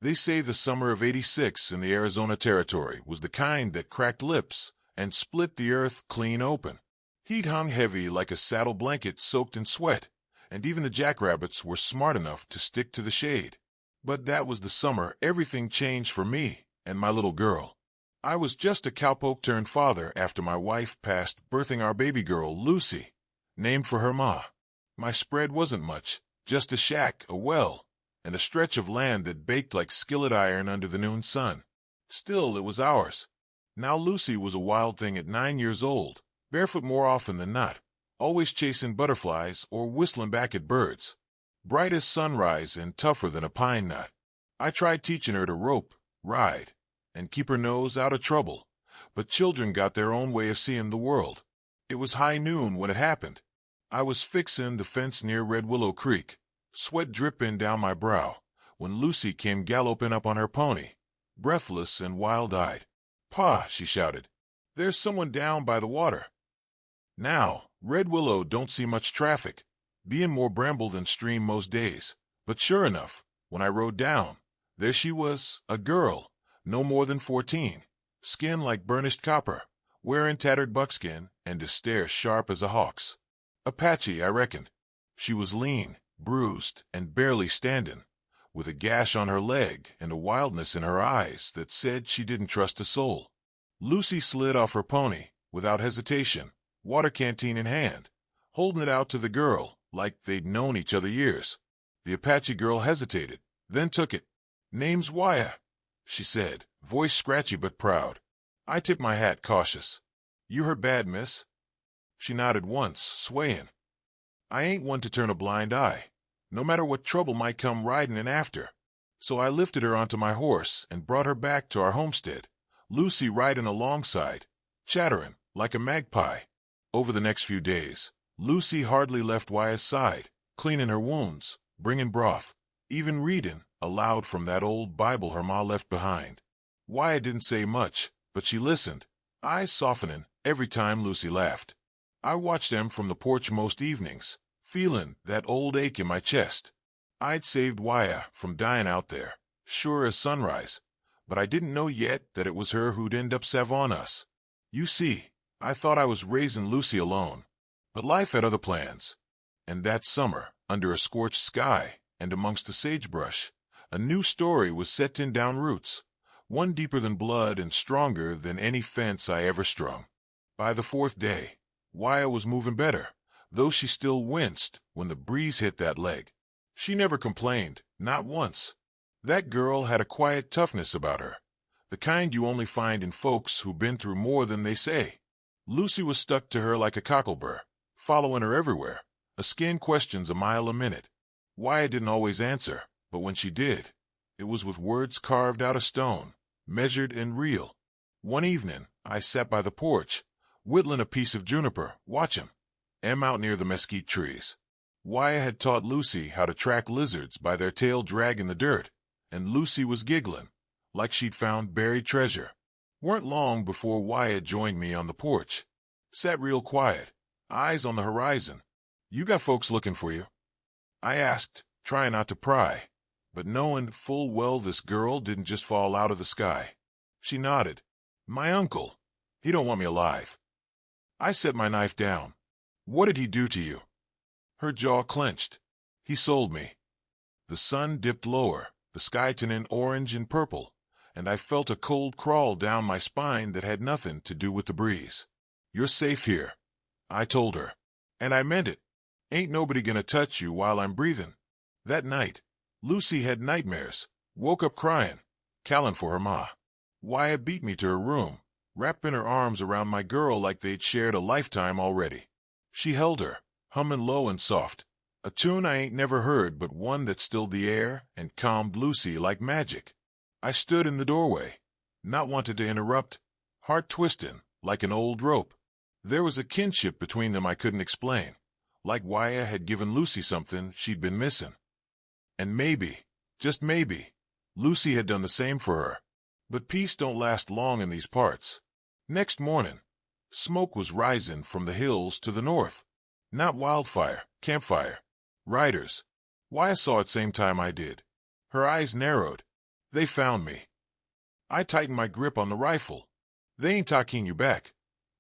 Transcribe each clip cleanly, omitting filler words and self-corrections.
They say the summer of '86 in the Arizona Territory was the kind that cracked lips and split the earth clean open. Heat hung heavy like a saddle blanket soaked in sweat, and even the jackrabbits were smart enough to stick to the shade. But that was the summer everything changed for me and my little girl. I was just a cowpoke turned father after my wife passed, birthing our baby girl, Lucy, named for her ma. My spread wasn't much, just a shack, a well, and a stretch of land that baked like skillet iron under the noon sun. Still, it was ours. Now Lucy was a wild thing at 9 years old, barefoot more often than not, always chasing butterflies or whistling back at birds. Bright as sunrise and tougher than a pine knot. I tried teaching her to rope, ride, and keep her nose out of trouble, but children got their own way of seeing the world. It was high noon when it happened. I was fixing the fence near Red Willow Creek, sweat dripping down my brow, when Lucy came galloping up on her pony, breathless and wild-eyed. "Pa," she shouted, "there's someone down by the water." Now, Red Willow don't see much traffic, being more bramble than stream most days, but sure enough, when I rode down, there she was, a girl, no more than 14, skin like burnished copper, wearing tattered buckskin and a stare sharp as a hawk's. Apache, I reckoned. She was lean, bruised, and barely standing, with a gash on her leg and a wildness in her eyes that said she didn't trust a soul. Lucy slid off her pony, without hesitation, water canteen in hand, holding it out to the girl like they'd known each other years. The Apache girl hesitated, then took it. "Name's Waya," she said, voice scratchy but proud. I tipped my hat, cautious. "You hurt bad, miss?" She nodded once, swaying. I ain't one to turn a blind eye, no matter what trouble might come riding in after. So I lifted her onto my horse and brought her back to our homestead, Lucy riding alongside, chattering like a magpie. Over the next few days, Lucy hardly left Waya's side, cleaning her wounds, bringing broth, even reading aloud from that old Bible her ma left behind. Waya didn't say much, but she listened, eyes softening every time Lucy laughed. I watched them from the porch most evenings, feeling that old ache in my chest. I'd saved Waya from dying out there, sure as sunrise, but I didn't know yet that it was her who'd end up saving us. You see, I thought I was raising Lucy alone, but life had other plans. And that summer, under a scorched sky and amongst the sagebrush, a new story was setting down roots, one deeper than blood and stronger than any fence I ever strung. By the 4th day, Waya was moving better, though she still winced when the breeze hit that leg. She never complained, not once. That girl had a quiet toughness about her, the kind you only find in folks who've been through more than they say. Lucy was stuck to her like a cockleburr, following her everywhere, asking questions a mile a minute. Waya didn't always answer, but when she did, it was with words carved out of stone, measured and real. One evening, I sat by the porch, whittling a piece of juniper, watching them out near the mesquite trees. Waya had taught Lucy how to track lizards by their tail drag in the dirt, and Lucy was giggling, like she'd found buried treasure. Weren't long before Waya joined me on the porch. Sat real quiet, eyes on the horizon. "You got folks looking for you?" I asked, trying not to pry, but knowing full well this girl didn't just fall out of the sky. She nodded. "My uncle. He don't want me alive." I set my knife down. "What did he do to you?" Her jaw clenched. "He sold me." The sun dipped lower, the sky turning orange and purple, and I felt a cold crawl down my spine that had nothing to do with the breeze. "You're safe here," I told her. And I meant it. Ain't nobody gonna touch you while I'm breathing. That night, Lucy had nightmares, woke up crying, calling for her ma. Waya beat me to her room, wrapping her arms around my girl like they'd shared a lifetime already. She held her, humming low and soft, a tune I ain't never heard but one that stilled the air and calmed Lucy like magic. I stood in the doorway, not wanting to interrupt, heart twisting like an old rope. There was a kinship between them I couldn't explain, like Waya had given Lucy something she'd been missing. And maybe, just maybe, Lucy had done the same for her. But peace don't last long in these parts. Next morning, smoke was rising from the hills to the north. Not wildfire, campfire. Riders. Waya saw it same time I did. Her eyes narrowed. They found me. I tightened my grip on the rifle. They ain't taking you back,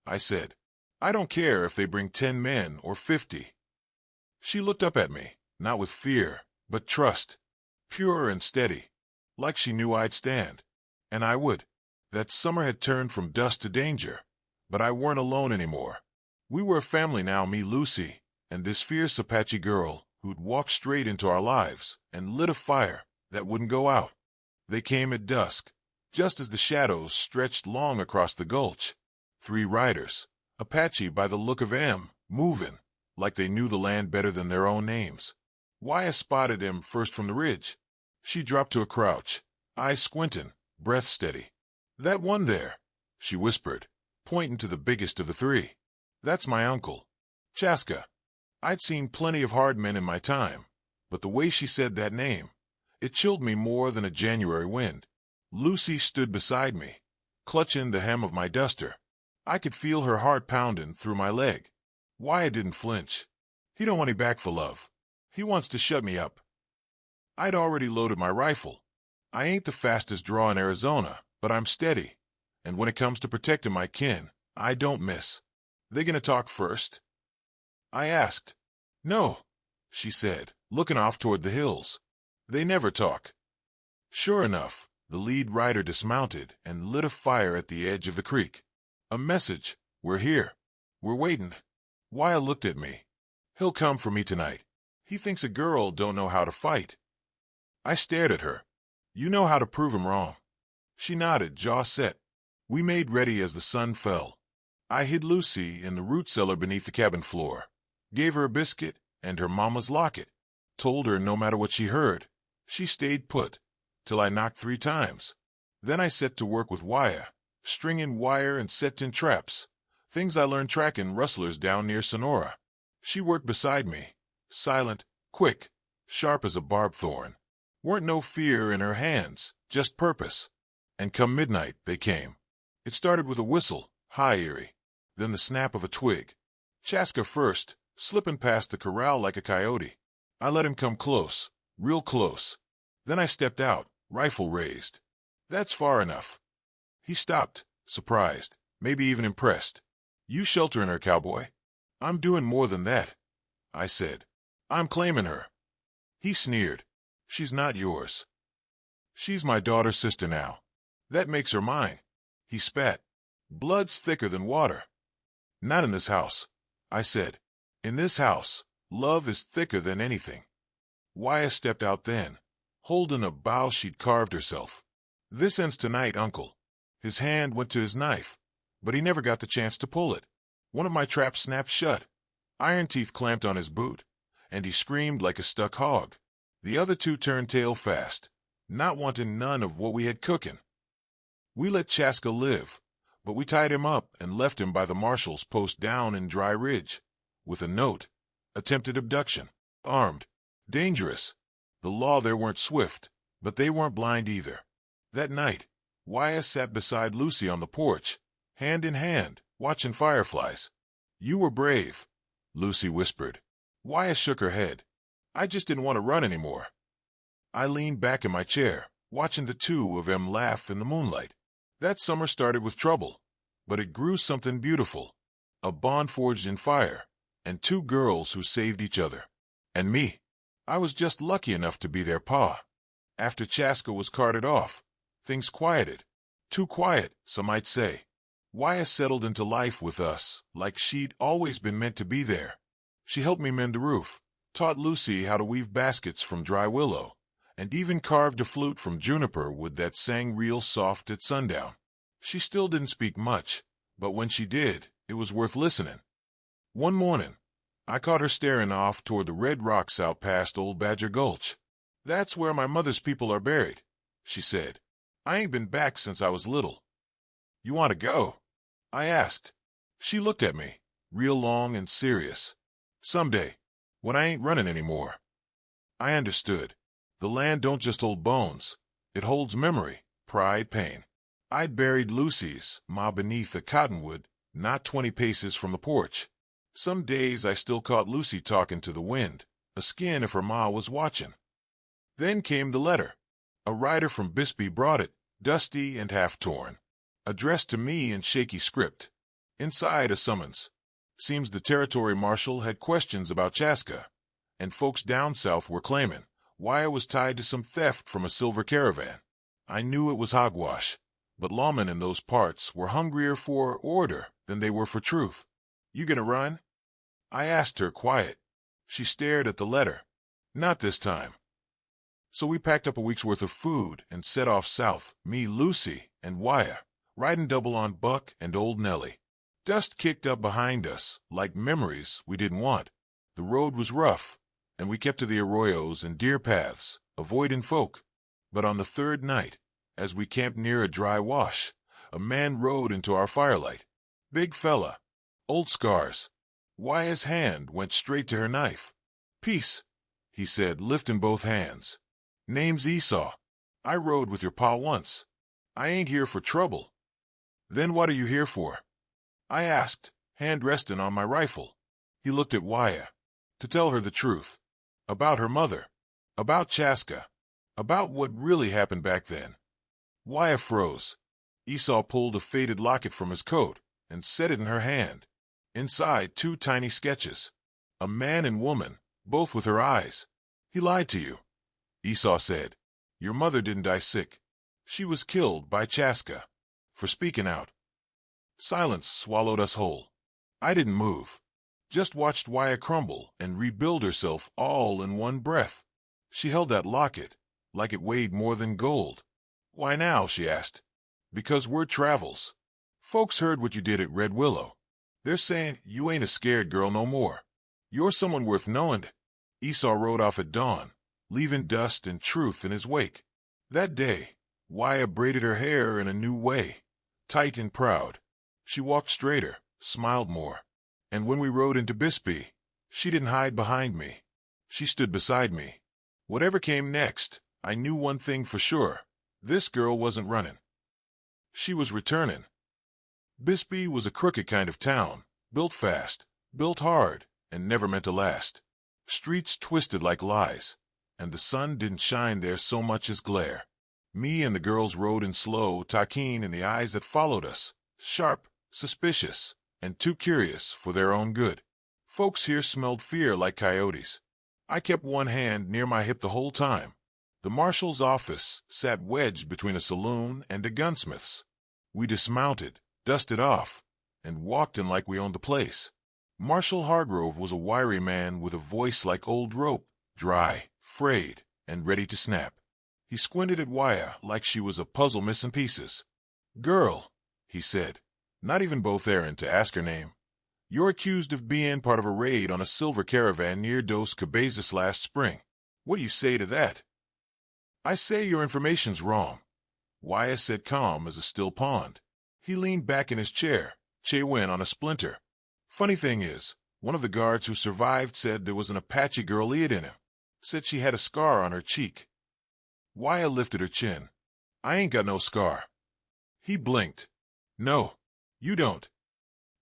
I said. I don't care if they bring 10 men or 50. She looked up at me, not with fear, but trust, pure and steady, like she knew I'd stand. And I would. That summer had turned from dust to danger, but I weren't alone anymore. We were a family now, me, Lucy, and this fierce Apache girl who'd walked straight into our lives and lit a fire that wouldn't go out. They came at dusk, just as the shadows stretched long across the gulch. 3 riders, Apache by the look of 'em, moving, like they knew the land better than their own names. Wyatt spotted him first from the ridge. She dropped to a crouch, eyes squinting, breath steady. "That one there," she whispered, pointing to the biggest of the 3. "That's my uncle, Chaska." I'd seen plenty of hard men in my time, but the way she said that name, it chilled me more than a January wind. Lucy stood beside me, clutching the hem of my duster. I could feel her heart pounding through my leg. Wyatt didn't flinch. He don't want me back for love. He wants to shut me up. I'd already loaded my rifle. I ain't the fastest draw in Arizona, but I'm steady. And when it comes to protecting my kin, I don't miss. "They gonna talk first?" I asked. "No," she said, looking off toward the hills. "They never talk." Sure enough, the lead rider dismounted and lit a fire at the edge of the creek. "A message. We're here. We're waiting." Wyatt looked at me. "He'll come for me tonight. He thinks a girl don't know how to fight." I stared at her. "You know how to prove him wrong." She nodded, jaw set. We made ready as the sun fell. I hid Lucy in the root cellar beneath the cabin floor, gave her a biscuit and her mama's locket, told her no matter what she heard, she stayed put, till I knocked 3 times. Then I set to work with Wyatt, stringing wire and setting traps, things I learned tracking rustlers down near Sonora. She worked beside me, silent, quick, sharp as a barb thorn. Weren't no fear in her hands, just purpose. And come midnight, they came. It started with a whistle, high eerie, then the snap of a twig. Chaska first, slipping past the corral like a coyote. I let him come close, real close. Then I stepped out, rifle raised. "That's far enough." He stopped, surprised, maybe even impressed. "You sheltering her, Cowboy?" "I'm doing more than that," I said. "I'm claiming her." He sneered. "She's not yours. She's my daughter's sister now. That makes her mine." He spat. "Blood's thicker than water." "Not in this house," I said. "In this house, love is thicker than anything." Wyatt stepped out then, holding a bough she'd carved herself. "This ends tonight, Uncle." His hand went to his knife, but he never got the chance to pull it. One of my traps snapped shut. Iron teeth clamped on his boot, and he screamed like a stuck hog. The other 2 turned tail fast, not wanting none of what we had cooking. We let Chaska live, but we tied him up and left him by the marshal's post down in Dry Ridge, with a note: attempted abduction, armed, dangerous. The law there weren't swift, but they weren't blind either. That night, Wyatt sat beside Lucy on the porch, hand in hand, watching fireflies. "You were brave," Lucy whispered. Wyatt shook her head. "I just didn't want to run anymore." I leaned back in my chair, watching the 2 of them laugh in the moonlight. That summer started with trouble, but it grew something beautiful. A bond forged in fire, and 2 girls who saved each other. And me. I was just lucky enough to be their pa. After Chaska was carted off, things quieted. Too quiet, some might say. Wyatt settled into life with us, like she'd always been meant to be there. She helped me mend the roof, taught Lucy how to weave baskets from dry willow, and even carved a flute from juniper wood that sang real soft at sundown. She still didn't speak much, but when she did, it was worth listening. One morning, I caught her staring off toward the red rocks out past Old Badger Gulch. "That's where my mother's people are buried," she said. "I ain't been back since I was little." "You want to go?" I asked. She looked at me, real long and serious. "Someday, when I ain't running anymore." I understood. The land don't just hold bones. It holds memory, pride, pain. I'd buried Lucy's ma beneath a cottonwood, not 20 paces from the porch. Some days I still caught Lucy talking to the wind, a skin if her ma was watching. Then came the letter. A rider from Bisbee brought it, dusty and half-torn. Addressed to me in shaky script. Inside a summons. Seems the territory marshal had questions about Chaska, and folks down south were claiming Wyatt was tied to some theft from a silver caravan. I knew it was hogwash, but lawmen in those parts were hungrier for order than they were for truth. "You gonna run?" I asked her quiet. She stared at the letter. "Not this time." So we packed up a week's worth of food and set off south, me, Lucy, and Wyatt, riding double on Buck and old Nellie. Dust kicked up behind us, like memories we didn't want. The road was rough, and we kept to the arroyos and deer paths, avoiding folk. But on the third night, as we camped near a dry wash, a man rode into our firelight. Big fella, old scars. Wyatt's hand went straight to her knife. "Peace," he said, lifting both hands. "Name's Esau. I rode with your pa once. I ain't here for trouble." "Then what are you here for?" I asked, hand resting on my rifle. He looked at Wyatt. "To tell her the truth. About her mother. About Chaska. About what really happened back then." Wyatt froze. Esau pulled a faded locket from his coat and set it in her hand. Inside, 2 tiny sketches. A man and woman, both with her eyes. "He lied to you," Esau said. "Your mother didn't die sick. She was killed by Chaska for speaking out." Silence swallowed us whole. I didn't move. Just watched Wyatt crumble and rebuild herself all in one breath. She held that locket like it weighed more than gold. "Why now?" she asked. "Because word travels. Folks heard what you did at Red Willow. They're saying you ain't a scared girl no more. You're someone worth knowing." Esau rode off at dawn, leaving dust and truth in his wake. That day, Wyatt braided her hair in a new way, tight and proud. She walked straighter, smiled more. And when we rode into Bisbee, she didn't hide behind me. She stood beside me. Whatever came next, I knew one thing for sure. This girl wasn't running. She was returning. Bisbee was a crooked kind of town, built fast, built hard, and never meant to last. Streets twisted like lies, and the sun didn't shine there so much as glare. Me and the girls rode in slow, taquine in the eyes that followed us, sharp, suspicious, and too curious for their own good. Folks here smelled fear like coyotes. I kept one hand near my hip the whole time. The marshal's office sat wedged between a saloon and a gunsmith's. We dismounted, dusted off, and walked in like we owned the place. Marshal Hargrove was a wiry man with a voice like old rope, dry, frayed, and ready to snap. He squinted at Wyatt like she was a puzzle missing pieces. "Girl," he said, not even both errand to ask her name, "you're accused of being part of a raid on a silver caravan near Dos Cabezas last spring. What do you say to that?" "I say your information's wrong," Wyatt said, calm as a still pond. He leaned back in his chair, Che-Win on a splinter. "Funny thing is, one of the guards who survived said there was an Apache girl eared in him. Said she had a scar on her cheek." Wyatt lifted her chin. "I ain't got no scar." He blinked. "No, you don't."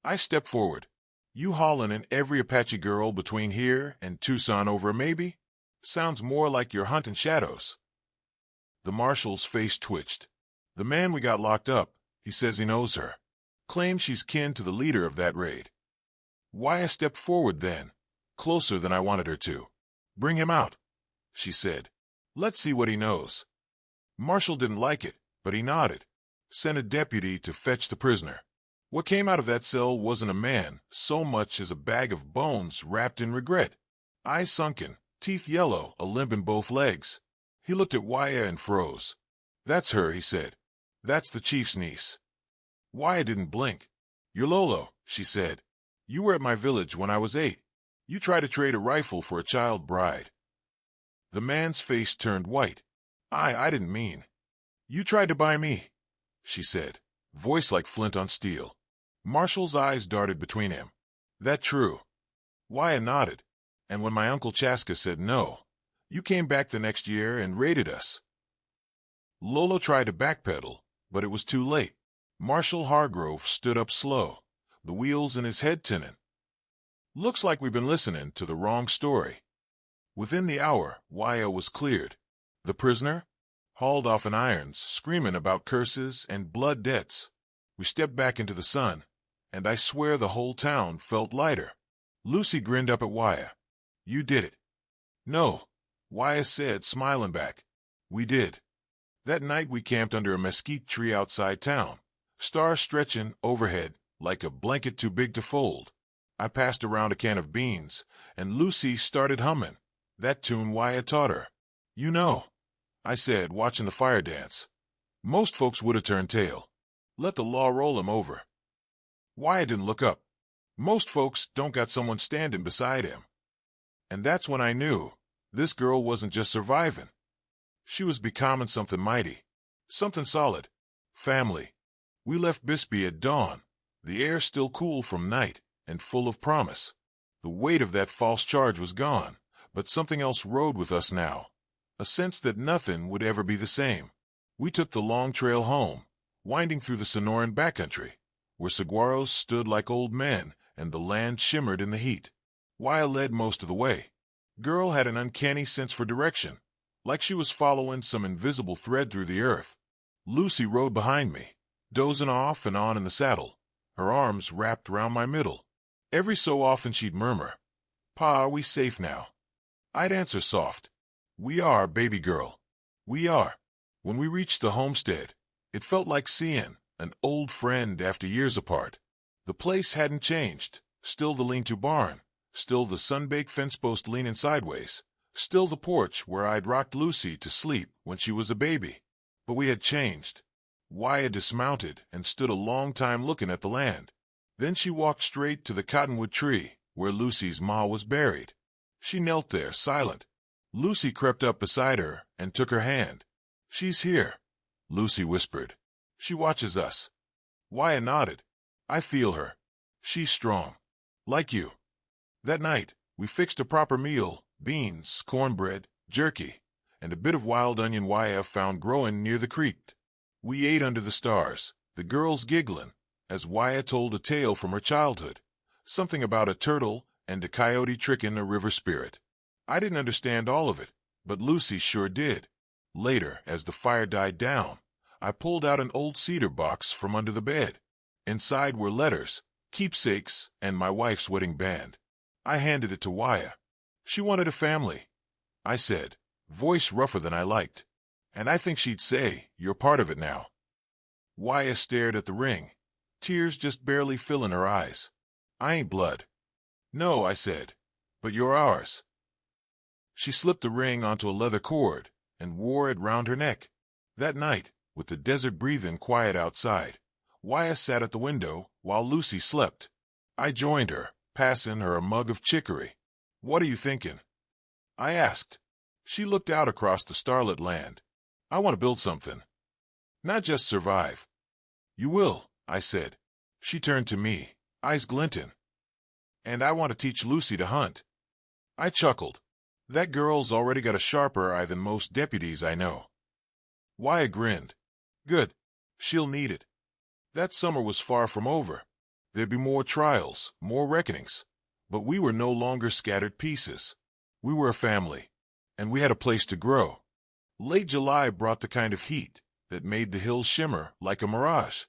I stepped forward. "You haulin' in every Apache girl between here and Tucson over a maybe? Sounds more like you're hunting shadows." The marshal's face twitched. "The man we got locked up, he says he knows her. Claims she's kin to the leader of that raid." Wyatt stepped forward then, closer than I wanted her to. "Bring him out," she said. "Let's see what he knows." Marshal didn't like it, but he nodded. Sent a deputy to fetch the prisoner. What came out of that cell wasn't a man, so much as a bag of bones wrapped in regret. Eyes sunken, teeth yellow, a limp in both legs. He looked at Wyatt and froze. "That's her," he said. "That's the chief's niece." Wyatt didn't blink. "You're Lolo," she said. "You were at my village when I was 8. You tried to trade a rifle for a child bride." The man's face turned white. I didn't mean." "You tried to buy me," she said, voice like flint on steel. Marshall's eyes darted between him. "That true?" Wyatt nodded. "And when my Uncle Chaska said no, you came back the next year and raided us." Lolo tried to backpedal, but it was too late. Marshal Hargrove stood up slow, the wheels in his head tinning. "Looks like we've been listening to the wrong story." Within the hour, Wyatt was cleared. "The prisoner?" hauled off in irons, screaming about curses and blood debts. We stepped back into the sun, and I swear the whole town felt lighter. Lucy grinned up at Wyatt. "You did it." "No," Wyatt said, smiling back. "We did." That night we camped under a mesquite tree outside town, stars stretching overhead like a blanket too big to fold. I passed around a can of beans, and Lucy started humming that tune Wyatt taught her. "You know," I said, watching the fire dance, "most folks would have turned tail. Let the law roll 'em over." Wyatt didn't look up. Most folks don't got someone standing beside him. And that's when I knew this girl wasn't just surviving. She was becoming something mighty, something solid. Family. We left Bisbee at dawn, the air still cool from night and full of promise. The weight of that false charge was gone, but something else rode with us now, a sense that nothing would ever be the same. We took the long trail home, winding through the Sonoran backcountry, where saguaros stood like old men and the land shimmered in the heat. Wyatt led most of the way. Girl had an uncanny sense for direction, like she was following some invisible thread through the earth. Lucy rode behind me, dozing off and on in the saddle, her arms wrapped round my middle. Every so often she'd murmur, "Pa, are we safe now?" I'd answer soft, "We are, baby girl. We are." When we reached the homestead, it felt like seeing an old friend after years apart. The place hadn't changed, still the lean-to barn, still the sun-baked fence post leaning sideways, still the porch where I'd rocked Lucy to sleep when she was a baby. But we had changed. Wyatt dismounted and stood a long time looking at the land. Then she walked straight to the cottonwood tree where Lucy's ma was buried. She knelt there, silent. Lucy crept up beside her and took her hand. "She's here," Lucy whispered. "She watches us." Wyatt nodded. "I feel her. She's strong. Like you." That night, we fixed a proper meal, beans, cornbread, jerky, and a bit of wild onion Wyatt found growing near the creek. We ate under the stars, the girls giggling, as Wyatt told a tale from her childhood, something about a turtle and a coyote tricking a river spirit. I didn't understand all of it, but Lucy sure did. Later, as the fire died down, I pulled out an old cedar box from under the bed. Inside were letters, keepsakes, and my wife's wedding band. I handed it to Wyatt. "She wanted a family," I said, voice rougher than I liked. "And I think she'd say, you're part of it now." Wyatt stared at the ring, tears just barely filling her eyes. "I ain't blood." "No," I said, "but you're ours." She slipped the ring onto a leather cord and wore it round her neck. That night, with the desert breathing quiet outside, Wyatt sat at the window while Lucy slept. I joined her, passing her a mug of chicory. "What are you thinking?" I asked. She looked out across the starlit land. "I want to build something. Not just survive." "You will," I said. She turned to me, eyes glinting. "And I want to teach Lucy to hunt." I chuckled. That girl's already got a sharper eye than most deputies I know. Wyatt grinned. "Good. She'll need it." That summer was far from over. There'd be more trials, more reckonings. But we were no longer scattered pieces. We were a family, and we had a place to grow. Late July brought the kind of heat that made the hills shimmer like a mirage.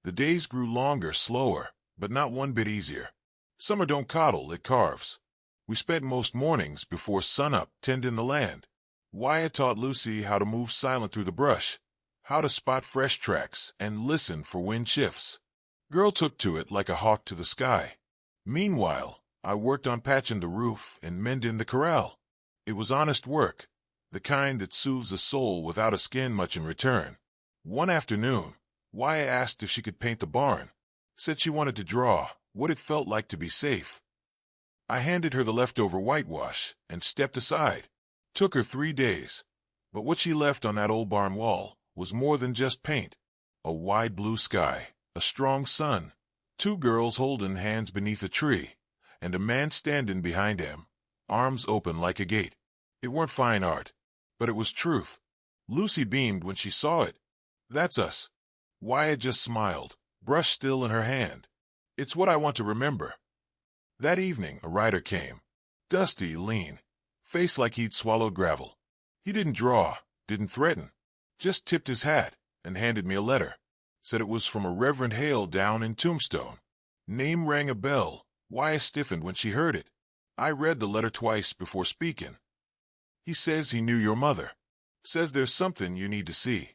The days grew longer, slower, but not one bit easier. Summer don't coddle, it carves. We spent most mornings before sunup tending the land. Wyatt taught Lucy how to move silent through the brush, how to spot fresh tracks and listen for wind shifts. Girl took to it like a hawk to the sky. Meanwhile, I worked on patching the roof and mending the corral. It was honest work, the kind that soothes a soul without a skin much in return. One afternoon, Wyatt asked if she could paint the barn. Said she wanted to draw what it felt like to be safe. I handed her the leftover whitewash and stepped aside. Took her 3 days, but what she left on that old barn wall was more than just paint. A wide blue sky, a strong sun, 2 girls holding hands beneath a tree, and a man standing behind him, arms open like a gate. It weren't fine art, but it was truth. Lucy beamed when she saw it. "That's us." Wyatt just smiled, brush still in her hand. "It's what I want to remember." That evening, a rider came. Dusty, lean, face like he'd swallowed gravel. He didn't draw, didn't threaten. just tipped his hat and handed me a letter. Said it was from a Reverend Hale down in Tombstone. Name rang a bell. Wyatt stiffened when she heard it. I read the letter twice before speaking. He says he knew your mother. Says there's something you need to see.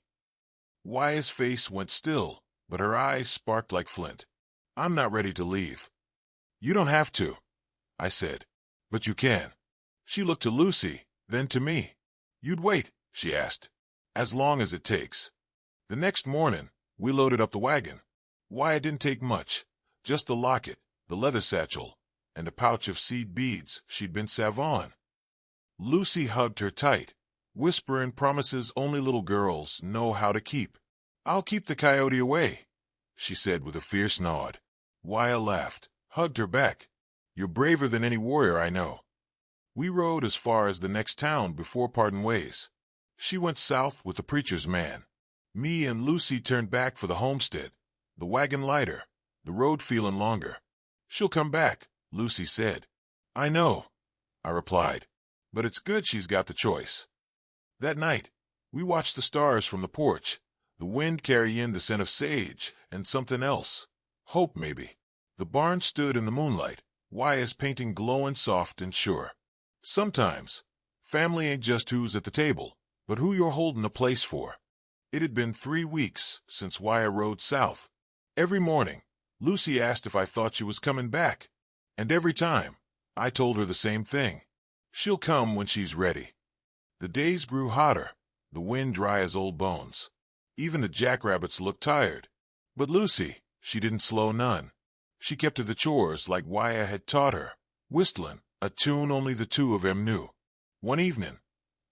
Wyatt's face went still, but her eyes sparked like flint. I'm not ready to leave. You don't have to, I said. But you can. She looked to Lucy, then to me. You'd wait, she asked. As long as it takes. The next morning, we loaded up the wagon. Wyatt didn't take much, just the locket, the leather satchel, and a pouch of seed beads she'd been savon. Lucy hugged her tight, whispering promises only little girls know how to keep. I'll keep the coyote away, she said with a fierce nod. Wyatt laughed, hugged her back. You're braver than any warrior I know. We rode as far as the next town before parting ways. She went south with the preacher's man. Me and Lucy turned back for the homestead, the wagon lighter, the road feeling longer. She'll come back, Lucy said. I know, I replied, but it's good she's got the choice. That night, we watched the stars from the porch, the wind carry in the scent of sage and something else, hope maybe. The barn stood in the moonlight, Wyatt's painting glowing soft and sure. Sometimes, family ain't just who's at the table, but who you're holding a place for. It had been 3 weeks since Wyatt rode south. Every morning, Lucy asked if I thought she was coming back, and every time, I told her the same thing. She'll come when she's ready. The days grew hotter, the wind dry as old bones. Even the jackrabbits looked tired. But Lucy, she didn't slow none. She kept to the chores like Wyatt had taught her, whistling, a tune only the two of 'em knew. One evening,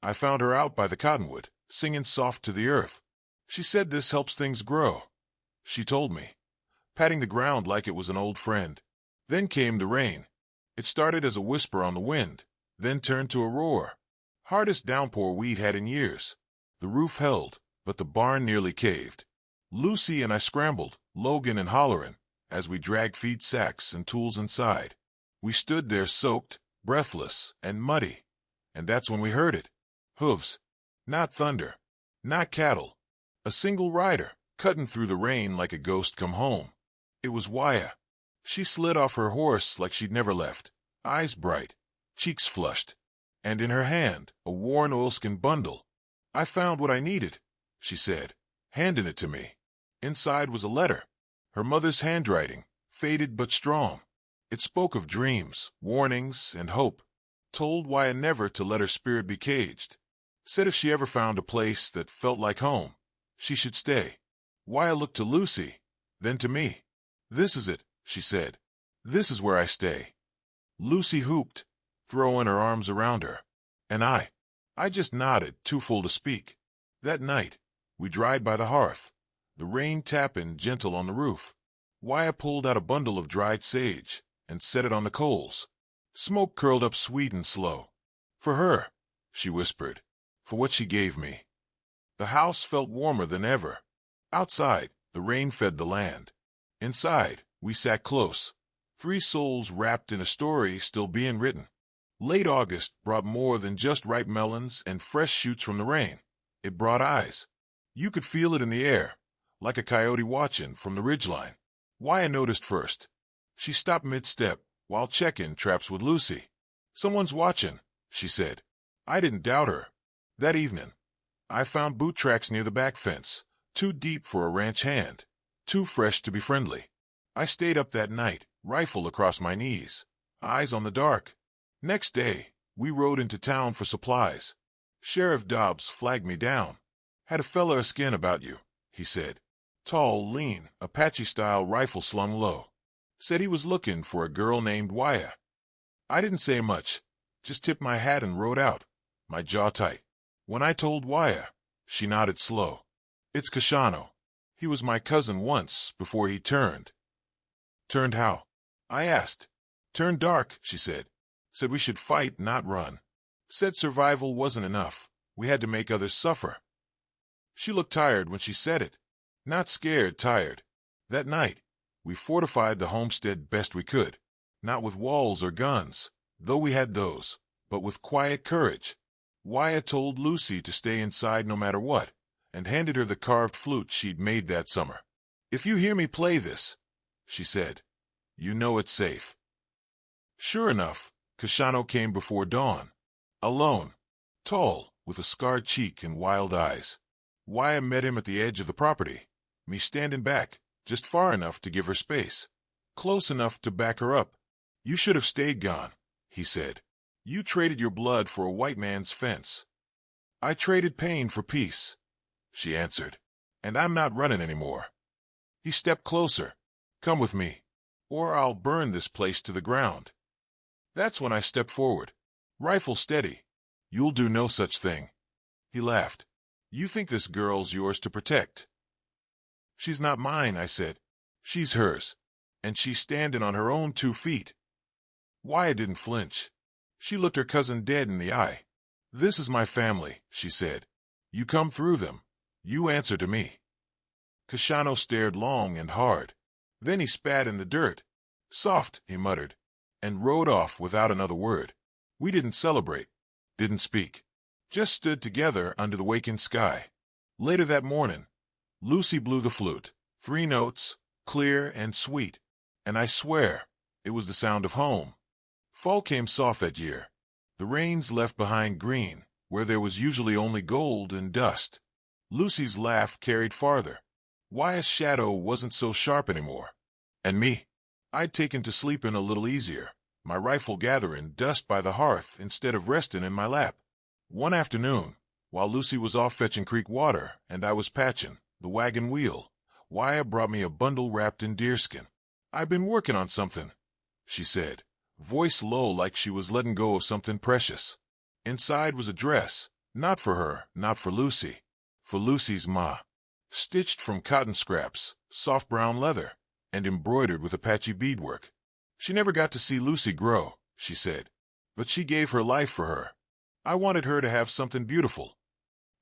I found her out by the cottonwood, singing soft to the earth. She said this helps things grow. She told me, patting the ground like it was an old friend. Then came the rain. It started as a whisper on the wind, then turned to a roar. Hardest downpour we'd had in years. The roof held, but the barn nearly caved. Lucy and I scrambled, Logan and hollering, as we dragged feed sacks and tools inside. We stood there soaked, breathless, and muddy. And that's when we heard it. Hooves. Not thunder. Not cattle. A single rider, cutting through the rain like a ghost come home. It was Wyatt. She slid off her horse like she'd never left, eyes bright, cheeks flushed, and in her hand, a worn oilskin bundle. I found what I needed, she said, handing it to me. Inside was a letter, her mother's handwriting, faded but strong. It spoke of dreams, warnings, and hope. Told Wyatt never to let her spirit be caged. Said if she ever found a place that felt like home, she should stay. Wyatt looked to Lucy, then to me. This is it, she said. This is where I stay. Lucy hooped, throwing her arms around her. And I just nodded, too full to speak. That night, we dried by the hearth, the rain tapping gentle on the roof. Wyatt pulled out a bundle of dried sage and set it on the coals. Smoke curled up sweet and slow. For her, she whispered, for what she gave me. The house felt warmer than ever. Outside, the rain fed the land. Inside, we sat close, 3 souls wrapped in a story still being written. Late August brought more than just ripe melons and fresh shoots from the rain. It brought eyes. You could feel it in the air, like a coyote watching from the ridgeline. Wyatt noticed first. She stopped mid-step while checking traps with Lucy. Someone's watching, she said. I didn't doubt her. That evening, I found boot tracks near the back fence, too deep for a ranch hand, too fresh to be friendly. I stayed up that night, rifle across my knees, eyes on the dark. Next day, we rode into town for supplies. Sheriff Dobbs flagged me down. Had a fella a skin about you, he said. Tall, lean, Apache-style rifle slung low. Said he was looking for a girl named Wyatt. I didn't say much, just tipped my hat and rode out, my jaw tight. When I told Wyatt, she nodded slow. It's Kashano. He was my cousin once before he turned. Turned how? I asked. Turned dark, she said. Said we should fight, not run. Said survival wasn't enough. We had to make others suffer. She looked tired when she said it. Not scared, tired. That night, we fortified the homestead best we could. Not with walls or guns, though we had those, but with quiet courage. Wyatt told Lucy to stay inside no matter what, and handed her the carved flute she'd made that summer. "If you hear me play this," she said, "you know it's safe." Sure enough, Kashano came before dawn. Alone, tall, with a scarred cheek and wild eyes. Waya met him at the edge of the property, me standing back, just far enough to give her space, close enough to back her up. "You should have stayed gone," he said. "You traded your blood for a white man's fence." "I traded pain for peace," she answered, "and I'm not running anymore." He stepped closer. "Come with me, or I'll burn this place to the ground." That's when I stepped forward, rifle steady. "You'll do no such thing." He laughed. "You think this girl's yours to protect." "She's not mine," I said. "She's hers, and she's standing on her own 2 feet." Wyatt didn't flinch. She looked her cousin dead in the eye. "This is my family," she said. "You come through them. You answer to me." Kashano stared long and hard. Then he spat in the dirt. "Soft," he muttered, and rode off without another word. We didn't celebrate, didn't speak, just stood together under the waking sky. Later that morning, Lucy blew the flute, 3 notes, clear and sweet, and I swear it was the sound of home. Fall came soft that year. The rains left behind green, where there was usually only gold and dust. Lucy's laugh carried farther. Wyatt's shadow wasn't so sharp anymore. And me, I'd taken to sleeping a little easier, my rifle gathering dust by the hearth instead of resting in my lap. One afternoon, while Lucy was off fetching creek water and I was patching the wagon wheel, Wyatt brought me a bundle wrapped in deerskin. "I've been working on something," she said, voice low like she was letting go of something precious. Inside was a dress, not for her, not for Lucy, for Lucy's ma, stitched from cotton scraps, soft brown leather, and embroidered with Apache beadwork. "She never got to see Lucy grow," she said, "but she gave her life for her. I wanted her to have something beautiful."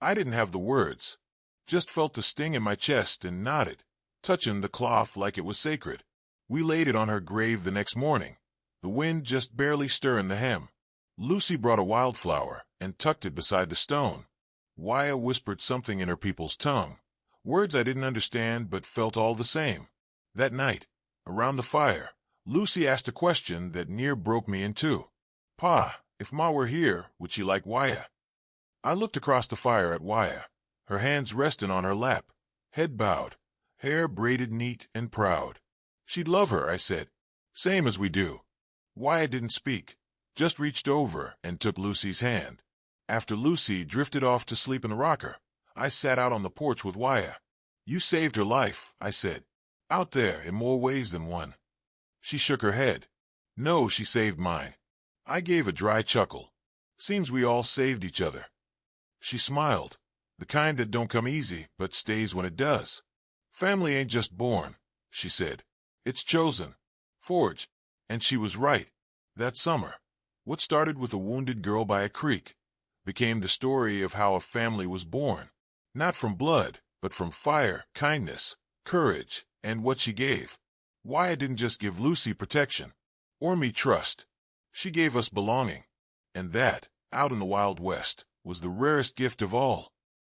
I didn't have the words, just felt the sting in my chest and nodded, touching the cloth like it was sacred. We laid it on her grave the next morning, the wind just barely stirring the hem. Lucy brought a wildflower and tucked it beside the stone. Wyatt whispered something in her people's tongue, words I didn't understand but felt all the same. That night, around the fire, Lucy asked a question that near broke me in two. "Pa, if Ma were here, would she like Wyatt?" I looked across the fire at Wyatt, her hands resting on her lap, head bowed, hair braided neat and proud. "She'd love her," I said. "Same as we do." Wyatt didn't speak, just reached over and took Lucy's hand. After Lucy drifted off to sleep in the rocker, I sat out on the porch with Wyatt. "You saved her life," I said, "out there in more ways than one." She shook her head. "No, she saved mine." I gave a dry chuckle. "Seems we all saved each other." She smiled, the kind that don't come easy but stays when it does. "Family ain't just born," she said. "It's chosen, forged." And she was right. That summer, what started with a wounded girl by a creek became the story of how a family was born, not from blood, but from fire, kindness, courage, and what she gave. Wyatt didn't just give Lucy protection, or me trust. She gave us belonging. And that, out in the Wild West, was the rarest gift of all.